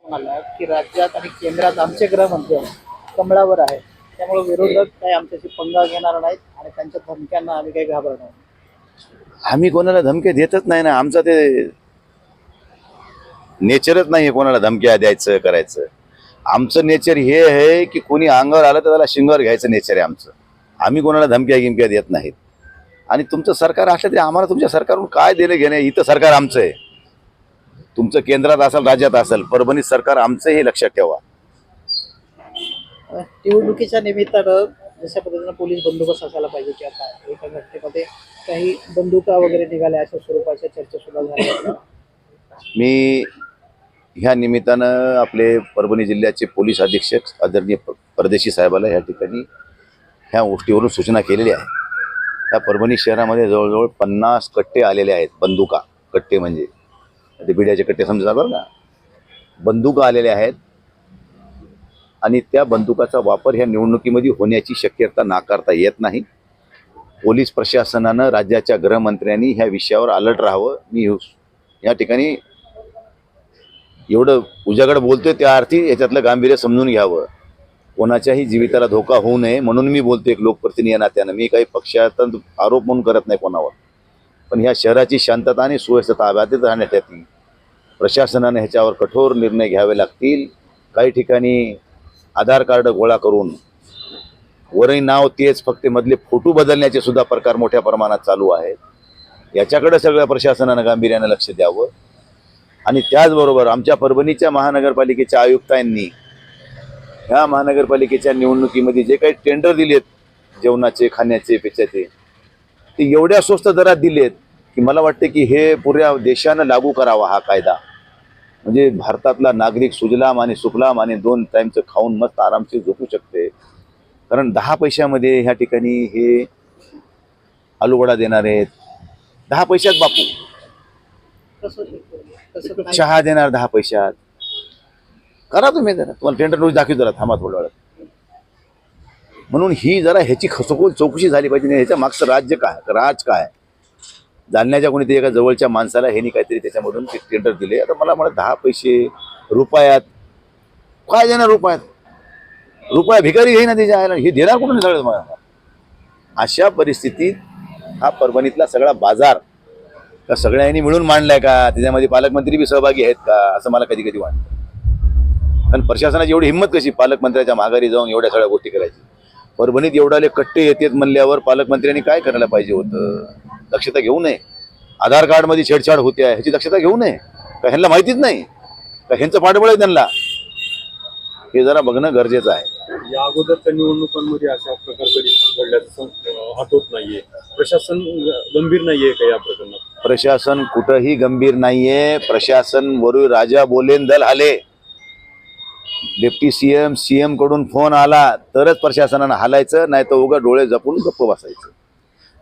म्हणाला की राज्यात आणि केंद्रात आमचे गृहमंत्री आहेत, कमळावर आहे, त्यामुळे विरोधक काही आमच्याशी पंगा घेणार नाहीत आणि त्यांच्या धमक्यांना आम्ही काही घाबरणार नाही. आम्ही कोणाला धमक्या देतच नाही ना. आमचं ते नेचरच नाही कोणाला धमक्या द्यायचं करायचं. आमचं नेचर हे आहे की कोणी अंगावर आलं तर त्याला शिंगावर घ्यायचं नेचर आहे आमचं. आम्ही कोणाला धमक्या गिमक्या देत नाहीत. आणि तुमचं सरकार असलं तरी आम्हाला तुमच्या सरकारकडून काय देणं घेणं. इथं सरकार आमचं आहे. तुमचं केंद्रात असेल, राज्यात असेल, परभणीत सरकार आमचं हे लक्षात ठेवा. निवडणुकीच्या निमित्तानं जशा पद्धतीनं पोलीस बंदोबस्त असायला पाहिजे की आता एका घटनेमध्ये काही बंदुका वगैरे निघाल्या अशा स्वरूपाच्या चर्चा सुद्धा झाल्या. मी ह्या निमित्तानं आपले परभणी जिल्ह्याचे पोलीस अधीक्षक आदरणीय परदेशी साहेबाला ह्या ठिकाणी ह्या गोष्टीवरून सूचना केलेली आहे. ह्या परभणी शहरामध्ये जवळजवळ 50 कट्टे आलेले आहेत. बंदुका कट्टे म्हणजे ते बिड्याचे कट्टे समजतात बरं का. बंदुका आलेल्या आहेत आणि त्या बंदुकाचा वापर ह्या निवडणुकीमध्ये होण्याची शक्यता नाकारता येत नाही. पोलीस प्रशासनानं, राज्याच्या गृहमंत्र्यांनी ह्या विषयावर अलर्ट राहावं. मी या ठिकाणी एवढं उजागड बोलतोय त्या अर्थी याच्यातलं गांभीर्य समजून घ्यावं. कोणाच्याही जीविताला धोका होऊ नये म्हणून मी बोलतो एक लोकप्रतिनिधी या नात्यानं. मी काही पक्षाचा आरोप म्हणून करत नाही कोणावर. पण ह्या शहराची शांतता आणि सुव्यवस्था अबाधित राहण्यासाठी प्रशासनाने ह्याच्यावर कठोर निर्णय घ्यावे लागतील. काही ठिकाणी आधार कार्ड गोळा करून वरही नाव तेच फक्त मधले फोटो बदलण्याचे सुद्धा प्रकार मोठ्या प्रमाणात चालू आहेत. याच्याकडे सगळ्या प्रशासनानं गांभीर्यानं लक्ष द्यावं. आणि त्याचबरोबर आमच्या परभणीच्या महानगरपालिकेच्या आयुक्तांनी ह्या महानगरपालिकेच्या निवडणुकीमध्ये जे काही टेंडर दिलेत जेवणाचे, खाण्याचे, पिच्याचे, ते एवढ्या स्वस्त दरात दिलेत की मला वाटते की हे पुऱ्या देशानं लागू करावा हा कायदा. म्हणजे भारतातला नागरिक सुजलाम आणि सुफलाम आणि 2 टाईमचं खाऊन मस्त आरामशीर झोपू शकते. कारण 10 पैशामध्ये ह्या ठिकाणी हे आलूवडा देणार आहेत. 10 पैशात बापू. चहा देणार 10 पैशात. करा तुम्ही जरा, तुम्हाला टेंडर नोटीस दाखवतो जरा, थांबा थोड्या वेळात. म्हणून ही जरा ह्याची सखोल चौकशी झाली पाहिजे. ह्याच्या मागचं राज्य काय, राज काय. जाणण्याच्या कोणीतरी एका जवळच्या माणसाला ह्यांनी काहीतरी त्याच्यामधून ते टेंडर दिले. आता मला 10 पैसे रुपयात काय देणार. रुपया भिकारी घेईना त्याच्या आयला. हे देणार कुठून सगळं मला. अशा परिस्थितीत हा परभणीतला सगळा बाजार का सगळ्यांनी मिळून मांडलाय का, त्याच्यामध्ये पालकमंत्री बी सहभागी आहेत का, असं मला कधी कधी वाटतं. कारण प्रशासनाची एवढी हिंमत कशी पालकमंत्र्याच्या माघारी जाऊन एवढ्या सगळ्या गोष्टी करायची. परभणीत एवढाले कट्टे येतात म्हणल्यावर पालकमंत्र्यांनी काय करायला पाहिजे होतं. दक्षता घेऊ नये. आधार कार्डमध्ये छेडछाड होते आहे ह्याची दक्षता घेऊ नये का. ह्यांना माहितीच नाही का ह्यांचं पाठबळ आहे त्यांना. हे जरा बघणं गरजेचं आहे. या अगोदरच्या निवडणुकांमध्ये अशा प्रकार कधी घडल्याचं आठवत नाहीये. प्रशासन गंभीर नाहीये का या प्रकरणात. प्रशासन कुठंही गंभीर नाहीये. प्रशासन वरून राजा बोलेन दल आले. डेप्टी सीएम कडून फोन आला तरच प्रशासनानं हालायचं, नाही तर उगा डोळे जपून गप्प बसायचं.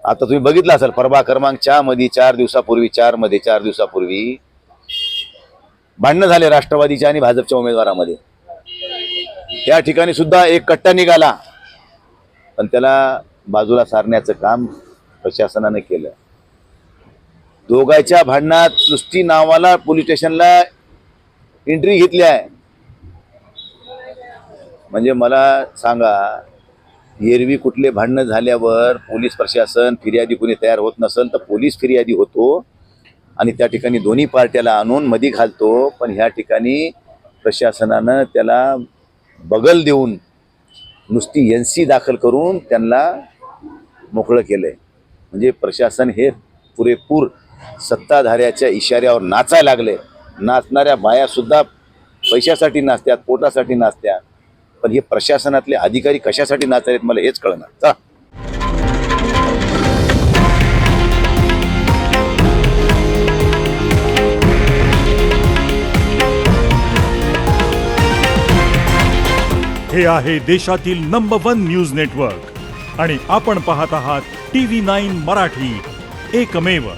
आता तुम्ही बघितलं असेल प्रभाग क्रमांक 4 मध्ये 4 दिवसापूर्वी भांडणं झाले राष्ट्रवादीच्या आणि भाजपच्या उमेदवारामध्ये. त्या ठिकाणी सुद्धा एक कट्टा निघाला पण त्याला बाजूला सारण्याचं काम प्रशासनाने केलं. दोघांच्या भांडणात नुसती नावाला पोलीस स्टेशनला एंट्री घेतली आहे. म्हणजे मला सांगा, एरवी कुठले भांडणं झाल्यावर पोलीस प्रशासन फिर्यादी कुणी तयार होत नसेल तर पोलीस फिर्यादी होतो आणि त्या ठिकाणी दोन्ही पार्ट्याला आणून मध्ये घालतो. पण ह्या ठिकाणी प्रशासनानं त्याला बगल देऊन नुसती NC दाखल करून त्यांना मोकळं केलंय. म्हणजे प्रशासन हे पुरेपूर सत्ताधाऱ्याच्या इशाऱ्यावर नाचायला लागले. नाचणाऱ्या बाया सुद्धा पैशासाठी नाचत्यात, पोटासाठी नाचत्यात. पण हे प्रशासनातले अधिकारी कशासाठी नाचायलेत मला हेच कळणार. चला. हे आहे देशातील नंबर 1 न्यूज नेटवर्क आणि आपण पाहत आहात TV9 मराठी, एकमेव.